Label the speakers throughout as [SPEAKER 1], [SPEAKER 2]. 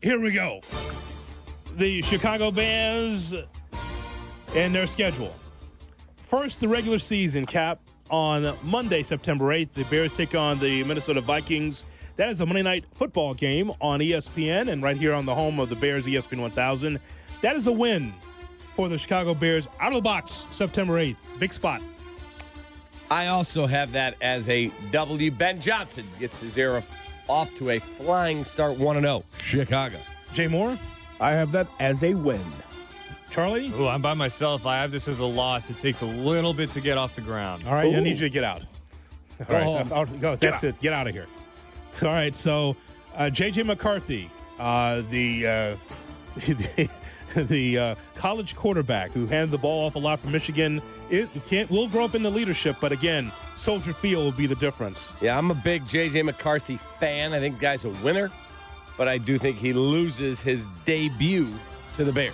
[SPEAKER 1] here we go. The Chicago Bears and their schedule. First, the regular season, Cap. On Monday, September 8th, the Bears take on the Minnesota Vikings. That is a Monday Night Football game on ESPN and right here on the home of the Bears, ESPN 1000. That is a win for the Chicago Bears out of the box, September 8th. Big spot.
[SPEAKER 2] I also have that as a W. Ben Johnson gets his era off to a flying start, 1-0. Chicago.
[SPEAKER 1] Jay Moore?
[SPEAKER 3] I have that as a win.
[SPEAKER 1] Charlie?
[SPEAKER 4] Ooh, I'm by myself. I have this as a loss. It takes a little bit to get off the ground.
[SPEAKER 1] All right, I need you to get out. All right, go. That's it. Get out of here. All right, so J.J. McCarthy, the college quarterback who handed the ball off a lot for Michigan, will grow up in the leadership, but again, Soldier Field will be the difference.
[SPEAKER 2] Yeah, I'm a big J.J. McCarthy fan. I think the guy's a winner, but I do think he loses his debut to the Bears.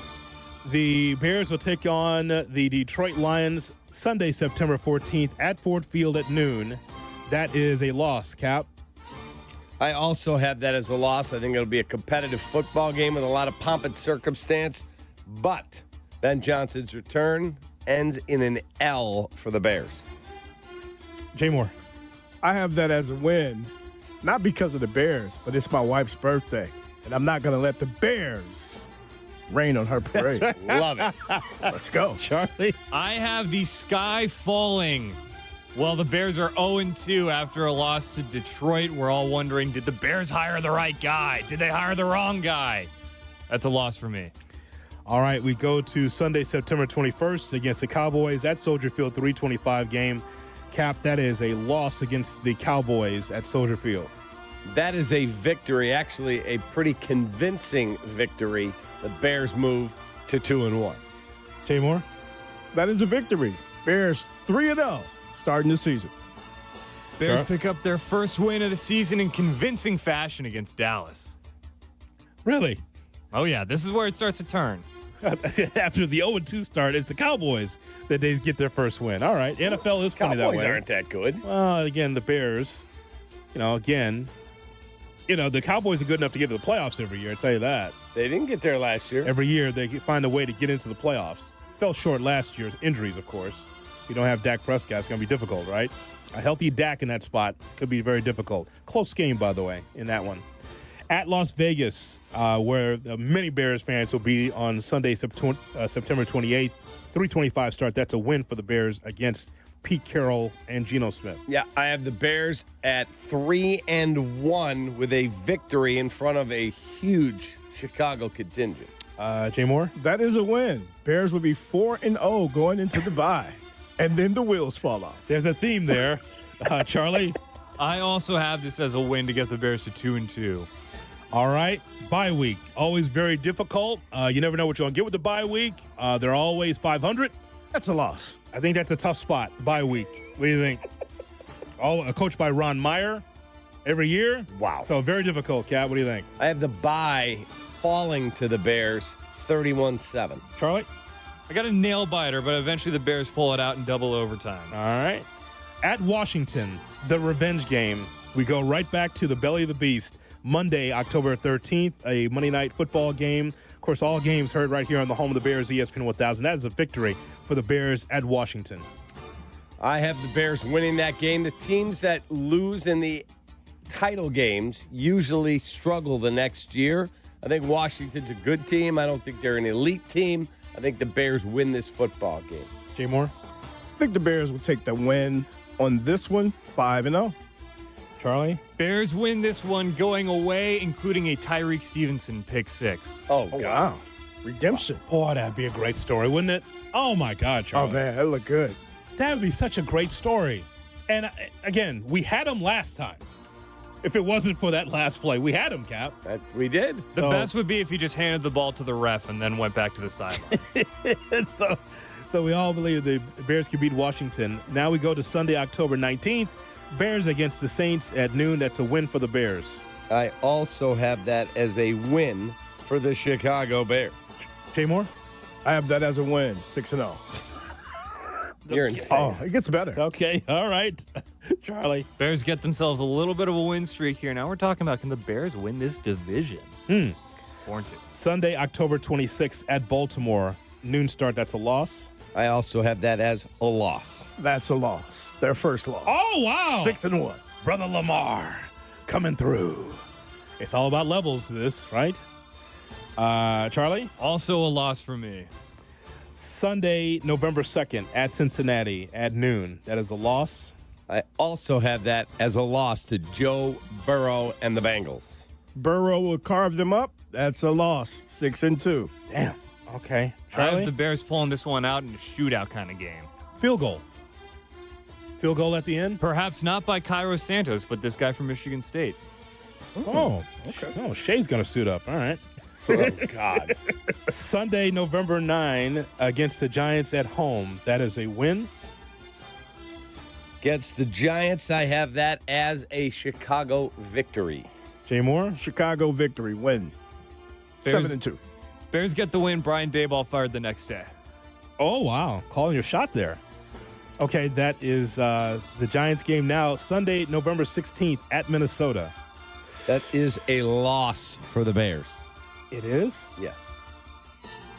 [SPEAKER 1] The Bears will take on the Detroit Lions Sunday, September 14th at Ford Field at noon. That is a loss, Cap.
[SPEAKER 2] I also have that as a loss. I think it'll be a competitive football game with a lot of pomp and circumstance, but Ben Johnson's return ends in an L for the Bears.
[SPEAKER 1] Jay Moore.
[SPEAKER 3] I have that as a win, not because of the Bears, but it's my wife's birthday, and I'm not going to let the Bears rain on her parade.
[SPEAKER 2] Love it.
[SPEAKER 3] Let's go.
[SPEAKER 1] Charlie.
[SPEAKER 4] I have the sky falling. Well, the Bears are 0-2 after a loss to Detroit. We're all wondering, did the Bears hire the right guy? Did they hire the wrong guy? That's a loss for me.
[SPEAKER 1] All right, we go to Sunday, September 21st against the Cowboys at Soldier Field, 3:25 game. Cap, that is a loss against the Cowboys at Soldier Field.
[SPEAKER 2] That is a victory, actually a pretty convincing victory. The Bears move to 2-1.
[SPEAKER 1] Jay Moore?
[SPEAKER 3] That is a victory. Bears 3-0 starting the season.
[SPEAKER 4] Bears
[SPEAKER 1] Sure.
[SPEAKER 4] pick up their first win of the season in convincing fashion against Dallas.
[SPEAKER 1] Really?
[SPEAKER 4] Oh, yeah, this is where it starts to turn.
[SPEAKER 1] After the 0-2 start, it's the Cowboys that they get their first win. All right, NFL is funny that
[SPEAKER 2] Cowboys
[SPEAKER 1] way.
[SPEAKER 2] aren't that good.
[SPEAKER 1] Well, again, the Bears, the Cowboys are good enough to get to the playoffs every year, I tell you that.
[SPEAKER 2] They didn't get there last year.
[SPEAKER 1] Every year they find a way to get into the playoffs. Fell short last year's injuries, of course. You don't have Dak Prescott, it's going to be difficult, right? A healthy Dak in that spot could be very difficult. Close game, by the way, in that one. At Las Vegas, where many Bears fans will be on Sunday, September 28th, 3:25 start. That's a win for the Bears against Pete Carroll and Geno Smith.
[SPEAKER 2] Yeah, I have the Bears at 3-1 with a victory in front of a huge Chicago contingent.
[SPEAKER 1] Jay Moore?
[SPEAKER 3] That is a win. Bears would be 4-0 going into the bye, and then the wheels fall off.
[SPEAKER 1] There's a theme there. Charlie?
[SPEAKER 4] I also have this as a win to get the Bears to 2-2.
[SPEAKER 1] All right, bye week. Always very difficult. You never know what you're going to get with the bye week. They're always 500.
[SPEAKER 3] That's a loss.
[SPEAKER 1] I think that's a tough spot, bye week. What do you think? Coached by Ron Meyer every year.
[SPEAKER 2] Wow.
[SPEAKER 1] So very difficult, Kat. What do you think?
[SPEAKER 2] I have the bye falling to the Bears, 31-7.
[SPEAKER 1] Charlie?
[SPEAKER 4] I got a nail biter, but eventually the Bears pull it out in double overtime.
[SPEAKER 1] All right. At Washington, the revenge game. We go right back to the belly of the beast. Monday, October 13th, a Monday Night Football game. Of course, all games heard right here on the home of the Bears, ESPN 1000. That is a victory for the Bears at Washington.
[SPEAKER 2] I have the Bears winning that game. The teams that lose in the title games usually struggle the next year. I think Washington's a good team. I don't think they're an elite team. I think the Bears win this football game.
[SPEAKER 1] Jay Moore?
[SPEAKER 3] I think the Bears will take the win on this one, 5-0.
[SPEAKER 1] Charlie?
[SPEAKER 4] Bears win this one going away, including a Tyreek Stevenson pick six.
[SPEAKER 2] Oh, God.
[SPEAKER 3] Wow. Redemption.
[SPEAKER 1] Boy, that'd be a great story, wouldn't it? Oh, my God, Charlie.
[SPEAKER 3] Oh, man, that looked good.
[SPEAKER 1] That would be such a great story. And, again, we had him last time. If it wasn't for that last play, we had him, Cap.
[SPEAKER 2] We did.
[SPEAKER 4] The best would be if he just handed the ball to the ref and then went back to the sideline.
[SPEAKER 1] So we all believe the Bears can beat Washington. Now we go to Sunday, October 19th. Bears against the Saints at noon. That's a win for the Bears.
[SPEAKER 2] I also have that as a win for the Chicago Bears.
[SPEAKER 1] Jay Moore?
[SPEAKER 3] I have that as a win, 6-0.
[SPEAKER 2] You're insane.
[SPEAKER 3] Oh, it gets better.
[SPEAKER 1] Okay, all right. Charlie?
[SPEAKER 4] Bears get themselves a little bit of a win streak here. Now we're talking about, can the Bears win this division? Warranted.
[SPEAKER 1] Sunday, October 26th at Baltimore. Noon start. That's a loss.
[SPEAKER 2] I also have that as a loss.
[SPEAKER 3] That's a loss. Their first loss.
[SPEAKER 1] Oh, wow.
[SPEAKER 3] 6-1.
[SPEAKER 1] Brother Lamar coming through. It's all about levels, this, right? Charlie?
[SPEAKER 4] Also a loss for me.
[SPEAKER 1] Sunday, November 2nd at Cincinnati at noon. That is a loss.
[SPEAKER 2] I also have that as a loss to Joe Burrow and the Bengals.
[SPEAKER 3] Burrow will carve them up. That's a loss. 6-2.
[SPEAKER 1] Damn. Okay.
[SPEAKER 4] I
[SPEAKER 1] Charlie?
[SPEAKER 4] have the Bears pulling this one out in a shootout kind of game.
[SPEAKER 1] Field goal. Field goal at the end?
[SPEAKER 4] Perhaps not by Cairo Santos, but this guy from Michigan State.
[SPEAKER 1] Oh, okay. Oh, Shay's going to suit up. All right.
[SPEAKER 2] Oh, God.
[SPEAKER 1] Sunday, November 9 against the Giants at home. That is a win.
[SPEAKER 2] Against the Giants, I have that as a Chicago victory.
[SPEAKER 1] Jay Moore?
[SPEAKER 3] Chicago victory. Win.
[SPEAKER 4] Bears-
[SPEAKER 3] 7-2.
[SPEAKER 4] Bears get the win. Brian Daboll fired the next day.
[SPEAKER 1] Oh, wow. Calling your shot there. Okay, that is the Giants game now. Sunday, November 16th at Minnesota.
[SPEAKER 2] That is a loss for the Bears.
[SPEAKER 1] It is?
[SPEAKER 2] Yes.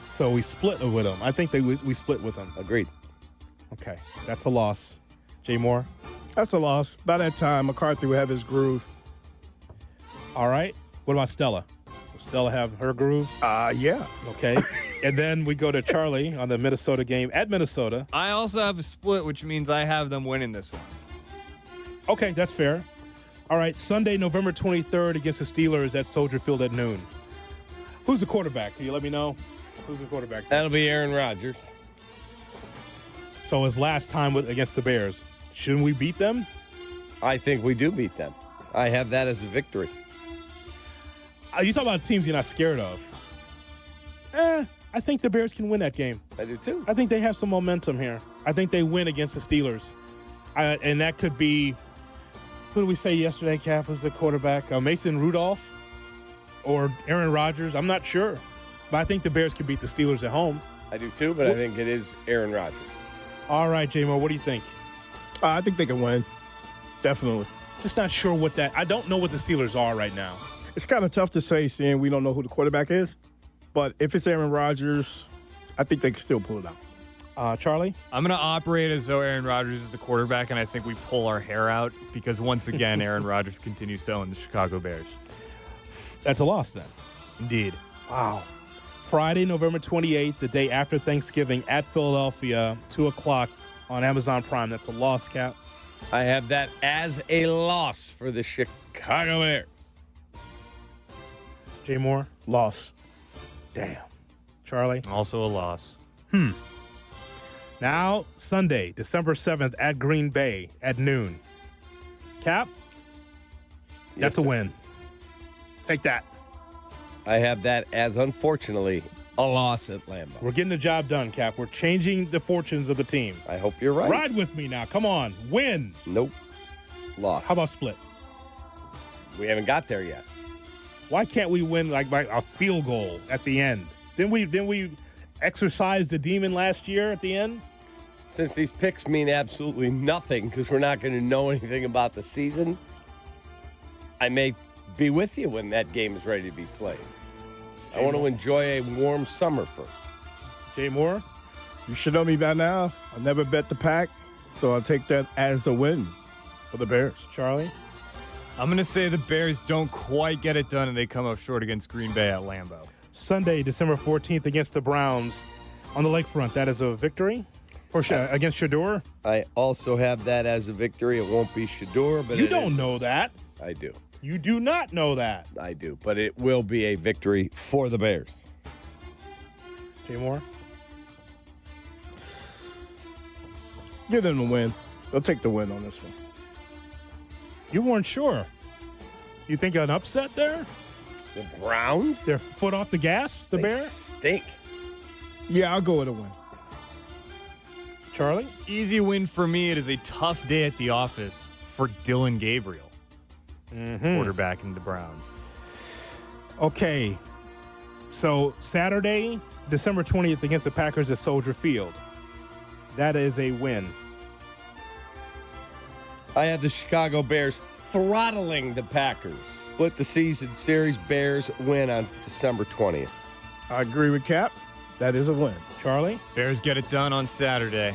[SPEAKER 1] So we split with them. I think we split with them.
[SPEAKER 2] Agreed.
[SPEAKER 1] Okay, that's a loss. Jay Moore?
[SPEAKER 3] That's a loss. By that time, McCarthy will have his groove.
[SPEAKER 1] All right. What about Stella? Will Stella have her groove?
[SPEAKER 3] Yeah.
[SPEAKER 1] Okay. And then we go to Charlie on the Minnesota game at Minnesota.
[SPEAKER 4] I also have a split, which means I have them winning this one.
[SPEAKER 1] Okay, that's fair. All right, Sunday, November 23rd against the Steelers at Soldier Field at noon. Who's the quarterback? Can you let me know? Who's the quarterback?
[SPEAKER 2] That'll be Aaron Rodgers.
[SPEAKER 1] So his last time against the Bears. Shouldn't we beat them?
[SPEAKER 2] I think we do beat them. I have that as a victory.
[SPEAKER 1] You talk about teams you're not scared of. I think the Bears can win that game.
[SPEAKER 2] I do too.
[SPEAKER 1] I think they have some momentum here. I think they win against the Steelers. And that could be, who did we say yesterday, Cap, was the quarterback? Mason Rudolph or Aaron Rodgers? I'm not sure. But I think the Bears could beat the Steelers at home.
[SPEAKER 2] I do too, but I think it is Aaron Rodgers.
[SPEAKER 1] All right, J-Mo, what do you think?
[SPEAKER 3] I think they can win. Definitely.
[SPEAKER 1] Just not sure what that – I don't know what the Steelers are right now.
[SPEAKER 3] It's kind of tough to say, seeing we don't know who the quarterback is. But if it's Aaron Rodgers, I think they can still pull it out.
[SPEAKER 1] Charlie?
[SPEAKER 4] I'm going to operate as though Aaron Rodgers is the quarterback, and I think we pull our hair out because, once again, Aaron Rodgers continues to own the Chicago Bears.
[SPEAKER 1] That's a loss then.
[SPEAKER 4] Indeed.
[SPEAKER 1] Wow. Friday, November 28th, the day after Thanksgiving at Philadelphia, 2 o'clock on Amazon Prime. That's a loss, Cap.
[SPEAKER 2] I have that as a loss for the Chicago Bears.
[SPEAKER 1] Jay Moore?
[SPEAKER 3] Loss.
[SPEAKER 1] Damn. Charlie?
[SPEAKER 4] Also a loss.
[SPEAKER 1] Now, Sunday, December 7th at Green Bay at noon. Cap? That's a win. Take that.
[SPEAKER 2] I have that as, unfortunately, a loss at Lambeau.
[SPEAKER 1] We're getting the job done, Cap. We're changing the fortunes of the team.
[SPEAKER 2] I hope you're right.
[SPEAKER 1] Ride with me now. Come on. Win.
[SPEAKER 2] Nope. Loss.
[SPEAKER 1] How about split?
[SPEAKER 2] We haven't got there yet.
[SPEAKER 1] Why can't we win like by a field goal at the end? Didn't we exercise the demon last year at the end?
[SPEAKER 2] Since these picks mean absolutely nothing because we're not going to know anything about the season, I may be with you when that game is ready to be played. I want to enjoy a warm summer first.
[SPEAKER 1] Jay Moore?
[SPEAKER 3] You should know me by now. I never bet the pack, so I'll take that as the win for the Bears.
[SPEAKER 1] Charlie?
[SPEAKER 4] I'm going to say the Bears don't quite get it done, and they come up short against Green Bay at Lambeau.
[SPEAKER 1] Sunday, December 14th against the Browns on the lakefront. That is a victory for against Shador?
[SPEAKER 2] I also have that as a victory. It won't be Shador, but
[SPEAKER 1] You don't know that.
[SPEAKER 2] I do.
[SPEAKER 1] You do not know that.
[SPEAKER 2] I do. But it will be a victory for the Bears.
[SPEAKER 1] Jay Moore?
[SPEAKER 3] Give them the win. They'll take the win on this one.
[SPEAKER 1] You weren't sure. You think an upset there?
[SPEAKER 2] The Browns?
[SPEAKER 1] Their foot off the gas, the
[SPEAKER 2] They
[SPEAKER 1] Bears?
[SPEAKER 2] stink.
[SPEAKER 3] Yeah, I'll go with a win.
[SPEAKER 1] Charlie?
[SPEAKER 4] Easy win for me. It is a tough day at the office for Dylan Gabriel, quarterback in the Browns.
[SPEAKER 1] Okay. So Saturday, December 20th against the Packers at Soldier Field. That is a win.
[SPEAKER 2] I have the Chicago Bears throttling the Packers split the season series. Bears win on December 20th.
[SPEAKER 3] I agree with Cap. That is a win.
[SPEAKER 1] Charlie?
[SPEAKER 4] Bears get it done on Saturday.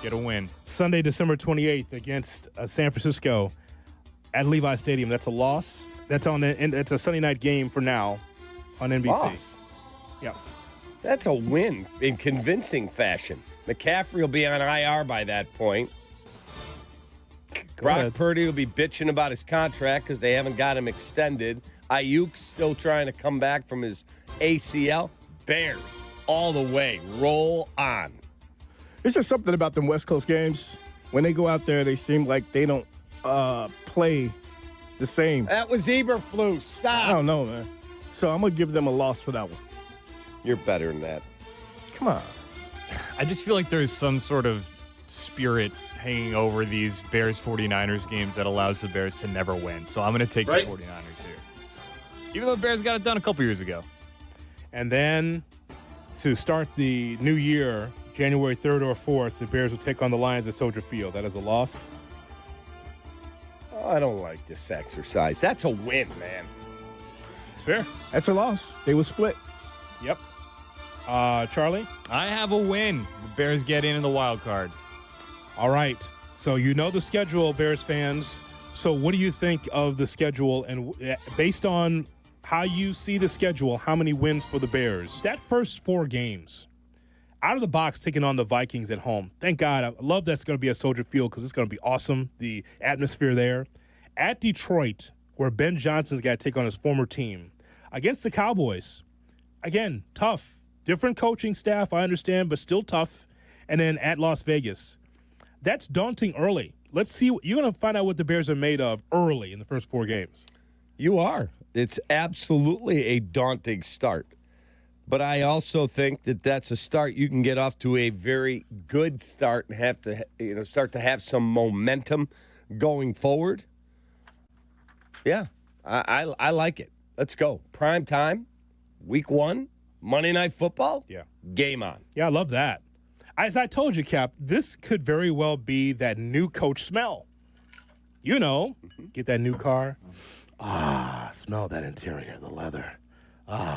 [SPEAKER 4] Get a win.
[SPEAKER 1] Sunday, December 28th against San Francisco at Levi Stadium. That's a loss. That's it's a Sunday night game for now on NBC.
[SPEAKER 2] Loss.
[SPEAKER 1] Yeah.
[SPEAKER 2] That's a win in convincing fashion. McCaffrey will be on IR by that point. Brock
[SPEAKER 1] ahead.
[SPEAKER 2] Purdy will be bitching about his contract because they haven't got him extended. Ayuk's still trying to come back from his ACL. Bears all the way. Roll on.
[SPEAKER 3] It's just something about them West Coast games. When they go out there, they seem like they don't play the same.
[SPEAKER 2] That was Eberflus.
[SPEAKER 3] I
[SPEAKER 2] Stop.
[SPEAKER 3] don't know, man. So I'm going to give them a loss for that one.
[SPEAKER 2] You're better than that.
[SPEAKER 3] Come on.
[SPEAKER 4] I just feel like there's some sort of spirit hanging over these Bears 49ers games that allows the Bears to never win. So I'm going to take
[SPEAKER 2] Right.
[SPEAKER 4] the 49ers here. Even though the Bears got it done a couple years ago.
[SPEAKER 1] And then to start the new year, January 3rd or 4th, the Bears will take on the Lions at Soldier Field. That is a loss.
[SPEAKER 2] Oh, I don't like this exercise. That's a win, man.
[SPEAKER 1] It's fair.
[SPEAKER 3] That's a loss. They were split.
[SPEAKER 1] Yep. Charlie?
[SPEAKER 4] I have a win. The Bears get in the wild card.
[SPEAKER 1] All right. So you know the schedule, Bears fans. So what do you think of the schedule? And based on how you see the schedule, how many wins for the Bears? That first 4 games, out of the box, taking on the Vikings at home. Thank God. I love that's going to be at Soldier Field because it's going to be awesome, the atmosphere there. At Detroit, where Ben Johnson's got to take on his former team. Against the Cowboys, again, tough. Different coaching staff, I understand, but still tough. And then at Las Vegas. That's daunting early. Let's see. You're going to find out what the Bears are made of early in the first 4 games.
[SPEAKER 2] You are. It's absolutely a daunting start. But I also think that that's a start you can get off to a very good start and have to, start to have some momentum going forward. Yeah, I like it. Let's go. Prime time, week 1, Monday Night Football.
[SPEAKER 1] Yeah.
[SPEAKER 2] Game on.
[SPEAKER 1] Yeah, I love that. As I told you, Cap, this could very well be that new coach smell. You know, get that new car. Smell that interior, the leather.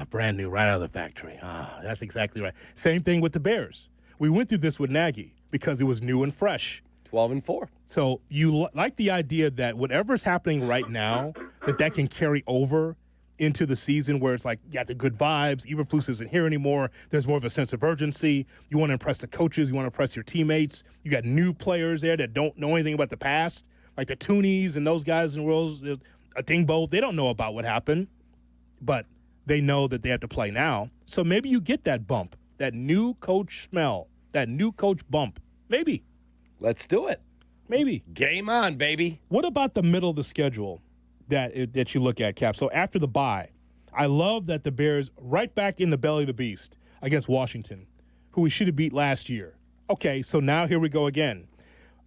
[SPEAKER 1] Brand new, right out of the factory. That's exactly right. Same thing with the Bears. We went through this with Nagy because it was new and fresh.
[SPEAKER 2] 12-4.
[SPEAKER 1] So you like the idea that whatever's happening right now, that can carry over into the season where it's like, you got the good vibes. Eberflus isn't here anymore. There's more of a sense of urgency. You want to impress the coaches. You want to impress your teammates. You got new players there that don't know anything about the past, like the Toonies and those guys in the world, a Dingbo. They don't know about what happened, but they know that they have to play now. So maybe you get that bump, that new coach smell, that new coach bump. Maybe.
[SPEAKER 2] Let's do it.
[SPEAKER 1] Maybe.
[SPEAKER 2] Game on, baby.
[SPEAKER 1] What about the middle of the schedule that you look at, Cap? So after the bye, I love that the Bears right back in the belly of the beast against Washington, who we should have beat last year. Okay, so now here we go again.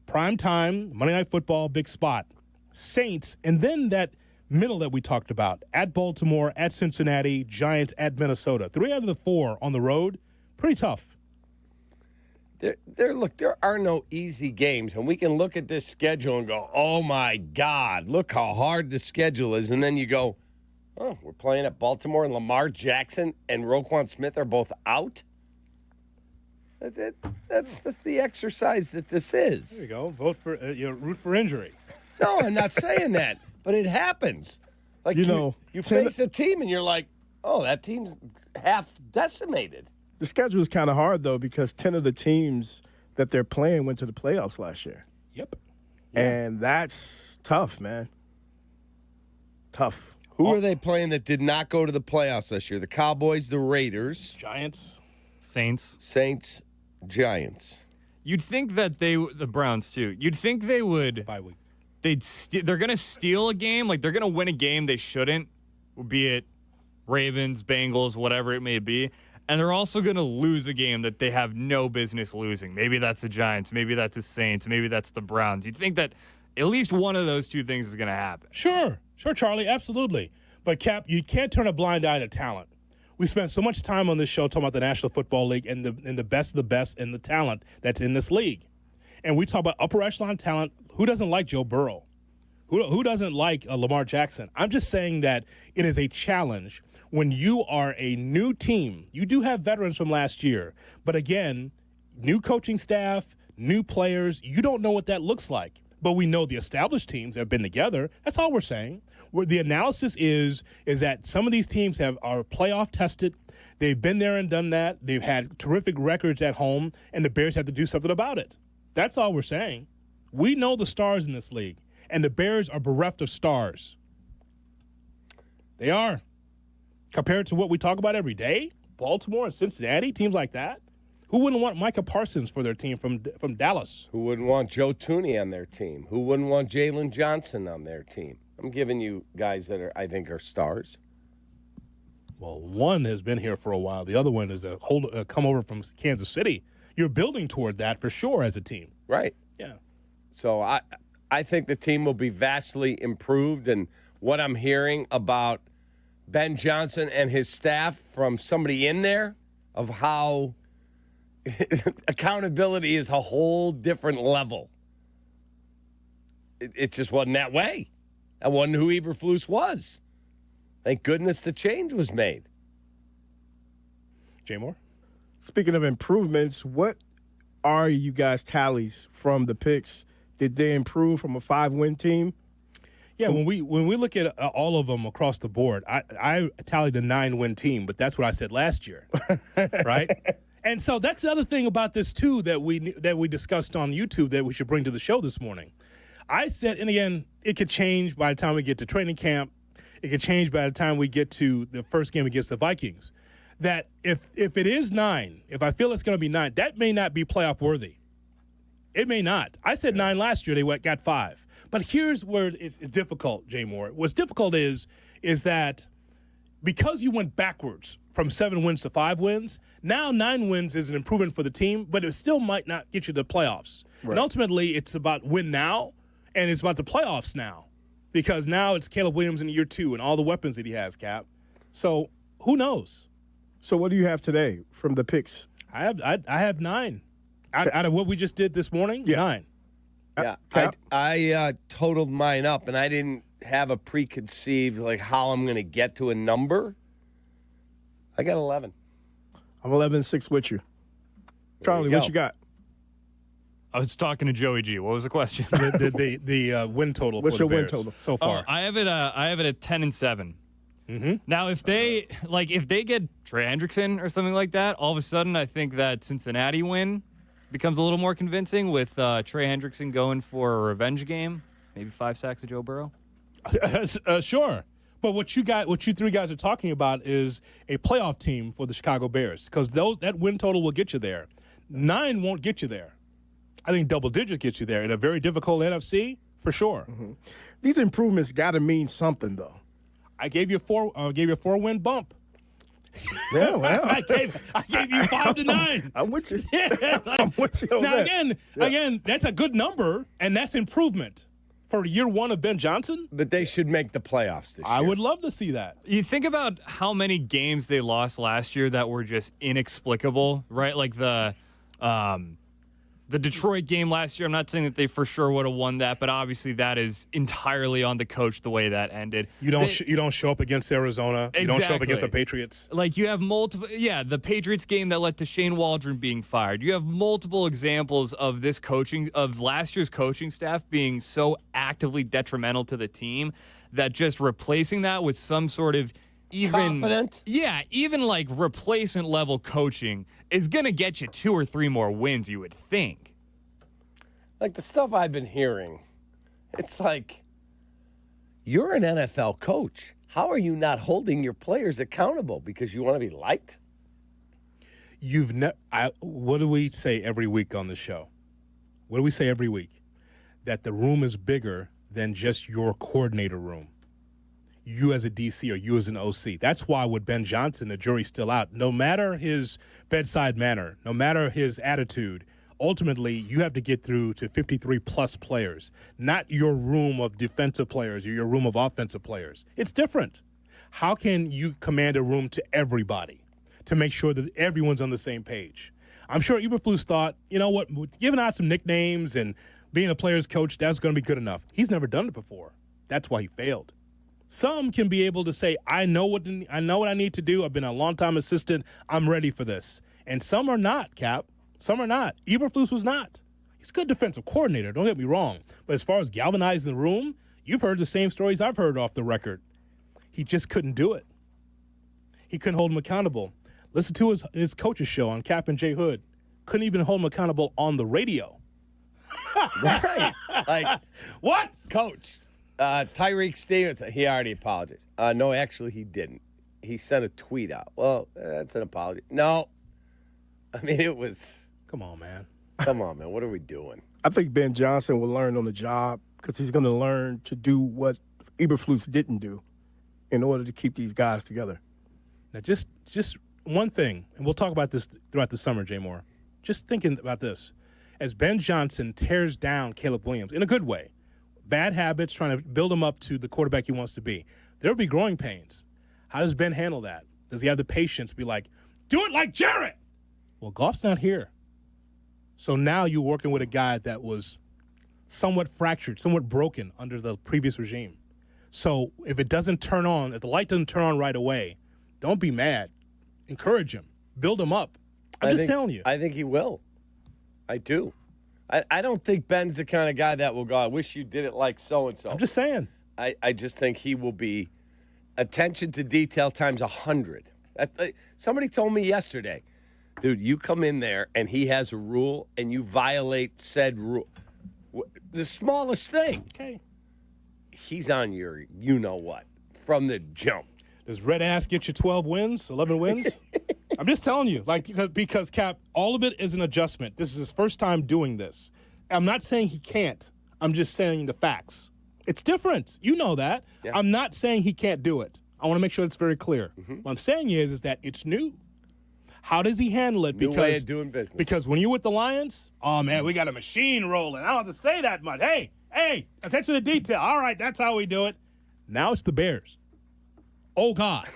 [SPEAKER 1] Prime time, Monday Night Football, big spot. Saints, and then that middle that we talked about, at Baltimore, at Cincinnati, Giants, at Minnesota. 3 out of the 4 on the road, pretty tough.
[SPEAKER 2] There are no easy games, and we can look at this schedule and go, oh, my God, look how hard the schedule is. And then you go, oh, we're playing at Baltimore, and Lamar Jackson and Roquan Smith are both out? That's the exercise that this is.
[SPEAKER 1] There you go. Vote for, root for injury.
[SPEAKER 2] No, I'm not saying that, but it happens. Like, you face a team, and you're like, oh, that team's half decimated.
[SPEAKER 3] The schedule is kind of hard, though, because 10 of the teams that they're playing went to the playoffs last year.
[SPEAKER 1] Yep.
[SPEAKER 3] And that's tough, man. Tough.
[SPEAKER 2] Who are they playing that did not go to the playoffs this year? The Cowboys, the Raiders,
[SPEAKER 1] Giants.
[SPEAKER 4] Saints.
[SPEAKER 2] Giants.
[SPEAKER 4] You'd think that the Browns too. You'd think they would.
[SPEAKER 1] Bye week.
[SPEAKER 4] They're gonna steal a game. Like they're gonna win a game they shouldn't, be it Ravens, Bengals, whatever it may be. And they're also going to lose a game that they have no business losing. Maybe that's the Giants. Maybe that's the Saints. Maybe that's the Browns. You'd think that at least one of those two things is going to happen.
[SPEAKER 1] Sure, Charlie, absolutely. But, Cap, you can't turn a blind eye to talent. We spent so much time on this show talking about the National Football League and the best of the best and the talent that's in this league. And we talk about upper echelon talent. Who doesn't like Joe Burrow? Who doesn't like Lamar Jackson? I'm just saying that it is a challenge when you are a new team. You do have veterans from last year, but again, new coaching staff, new players. You don't know what that looks like. But we know the established teams have been together. That's all we're saying. Where the analysis is that some of these teams are playoff tested. They've been there and done that. They've had terrific records at home, and the Bears have to do something about it. That's all we're saying. We know the stars in this league, and the Bears are bereft of stars. They are. Compared to what we talk about every day, Baltimore and Cincinnati, teams like that. Who wouldn't want Micah Parsons for their team from Dallas?
[SPEAKER 2] Who wouldn't want Joe Tooney on their team? Who wouldn't want Jalen Johnson on their team? I'm giving you guys that I think are stars.
[SPEAKER 1] Well, one has been here for a while. The other one is come over from Kansas City. You're building toward that for sure as a team.
[SPEAKER 2] Right.
[SPEAKER 1] Yeah.
[SPEAKER 2] So I think the team will be vastly improved. And what I'm hearing about Ben Johnson and his staff from somebody in there of how accountability is a whole different level. It just wasn't that way. That wasn't who Eberflus was. Thank goodness the change was made.
[SPEAKER 1] Jay Moore?
[SPEAKER 3] Speaking of improvements, what are you guys' tallies from the picks? Did they improve from a 5-win team?
[SPEAKER 1] Yeah, when we look at all of them across the board, I tallied a 9-win team, but that's what I said last year, right? And so that's the other thing about this too that we discussed on YouTube that we should bring to the show this morning. I said, and again, it could change by the time we get to training camp. It could change by the time we get to the first game against the Vikings. That if it is 9, if I feel it's going to be 9, that may not be playoff worthy. It may not. I said 9 last year. They got 5. But here's where it's difficult, Jay Moore. What's difficult is that because you went backwards from 7 wins to 5 wins, now 9 wins is an improvement for the team, but it still might not get you to the playoffs. Right. And ultimately, it's about win now, and it's about the playoffs now, because now it's Caleb Williams in year 2 and all the weapons that he has, Cap. So who knows?
[SPEAKER 3] So what do you have today from the picks?
[SPEAKER 1] I have 9. Out of what we just did this morning, 9.
[SPEAKER 2] Yeah, I totaled mine up, and I didn't have a preconceived, like, how I'm going to get to a number. I got 11.
[SPEAKER 3] I'm 11-6 with you. Charlie, what you got?
[SPEAKER 4] I was talking to Joey G. What was the question?
[SPEAKER 1] the win total.
[SPEAKER 3] What's
[SPEAKER 1] for
[SPEAKER 3] your
[SPEAKER 1] the
[SPEAKER 3] win
[SPEAKER 1] Bears
[SPEAKER 3] total
[SPEAKER 1] so far?
[SPEAKER 4] I have it at 10-7. Mm-hmm. Now, if they get Trey Hendrickson or something like that, all of a sudden I think that Cincinnati win becomes a little more convincing with Trey Hendrickson going for a revenge game, maybe 5 sacks of Joe Burrow.
[SPEAKER 1] Sure, but what you 3 guys are talking about is a playoff team for the Chicago Bears, because that win total will get you there. 9 won't get you there. I think double digits get you there in a very difficult NFC for sure.
[SPEAKER 3] Mm-hmm. These improvements got to mean something, though.
[SPEAKER 1] I gave you a 4-win bump.
[SPEAKER 3] Yeah, well,
[SPEAKER 1] I gave you 5 to 9.
[SPEAKER 3] I'm with you. I'm with you on
[SPEAKER 1] now
[SPEAKER 3] that.
[SPEAKER 1] again, that's a good number, and that's improvement for year 1 of Ben Johnson.
[SPEAKER 2] But they should make the playoffs this year.
[SPEAKER 1] I would love to see that.
[SPEAKER 4] You think about how many games they lost last year that were just inexplicable, right? Like the Detroit game last year. I'm not saying that they for sure would have won that, but obviously that is entirely on the coach the way that ended.
[SPEAKER 1] You don't show up against Arizona.
[SPEAKER 4] Exactly.
[SPEAKER 1] You don't show up against the Patriots.
[SPEAKER 4] Like, you have multiple, the Patriots game that led to Shane Waldron being fired. You have multiple examples of last year's coaching staff being so actively detrimental to the team that just replacing that with some sort of
[SPEAKER 2] confident.
[SPEAKER 4] Even like replacement level coaching is going to get you 2 or 3 more wins, you would think.
[SPEAKER 2] Like the stuff I've been hearing, it's like, you're an NFL coach. How are you not holding your players accountable because you want to be liked?
[SPEAKER 1] What do we say every week on the show? What do we say every week? That the room is bigger than just your coordinator room. You as a DC or you as an OC. That's why with Ben Johnson, the jury's still out. No matter his bedside manner, no matter his attitude, ultimately you have to get through to 53-plus players, not your room of defensive players or your room of offensive players. It's different. How can you command a room to everybody to make sure that everyone's on the same page? I'm sure Eberflus thought, you know what, giving out some nicknames and being a player's coach, that's going to be good enough. He's never done it before. That's why he failed. Some can be able to say, I know what I need to do. I've been a long-time assistant. I'm ready for this. And some are not, Cap. Some are not. Eberflus was not. He's a good defensive coordinator, don't get me wrong. But as far as galvanizing the room, you've heard the same stories I've heard off the record. He just couldn't do it. He couldn't hold him accountable. Listen to his coach's show on Kap J.Hood. Couldn't even hold him accountable on the radio.
[SPEAKER 2] Right. Like,
[SPEAKER 1] what?
[SPEAKER 2] Coach, Tyreek Stevens, he already apologized. No, actually, he didn't. He sent a tweet out. Well, that's an apology. No. I mean, it was.
[SPEAKER 1] Come on, man.
[SPEAKER 2] Come on, man. What are we doing?
[SPEAKER 3] I think Ben Johnson will learn on the job because he's going to learn to do what Eberflus didn't do in order to keep these guys together.
[SPEAKER 1] Now, just one thing, and we'll talk about this throughout the summer, Jay Moore. Just thinking about this. As Ben Johnson tears down Caleb Williams in a good way, bad habits, trying to build him up to the quarterback he wants to be, there will be growing pains. How does Ben handle that? Does he have the patience to be like, do it like Jarrett? Well, Goff's not here. So now you're working with a guy that was somewhat fractured, somewhat broken under the previous regime. So if it doesn't turn on, if the light doesn't turn on right away, don't be mad. Encourage him. Build him up. I'm just telling you.
[SPEAKER 2] I think he will. I do. I don't think Ben's the kind of guy that will go, I wish you did it like so-and-so.
[SPEAKER 1] I'm just saying.
[SPEAKER 2] I just think he will be attention to detail times 100. Somebody told me yesterday, dude, you come in there and he has a rule and you violate said rule. The smallest thing.
[SPEAKER 1] Okay.
[SPEAKER 2] He's on your you-know-what from the jump.
[SPEAKER 1] Does Red Ass get you 12 wins, 11 wins? I'm just telling you, because Cap, all of it is an adjustment. This is his first time doing this. I'm not saying he can't. I'm just saying the facts. It's different. You know that. Yeah. I'm not saying he can't do it. I want to make sure it's very clear. Mm-hmm. What I'm saying is that it's new. How does he handle it?
[SPEAKER 2] New way of doing business.
[SPEAKER 1] Because when you're with the Lions, oh, man, we got a machine rolling. I don't have to say that much. Hey, attention to detail. All right, that's how we do it. Now it's the Bears. Oh, God.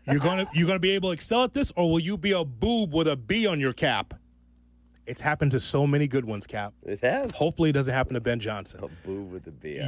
[SPEAKER 1] You're gonna be able to excel at this, or will you be a boob with a B on your cap? It's happened to so many good ones, Cap.
[SPEAKER 2] It has.
[SPEAKER 1] Hopefully it doesn't happen to Ben Johnson.
[SPEAKER 2] A boob with a B.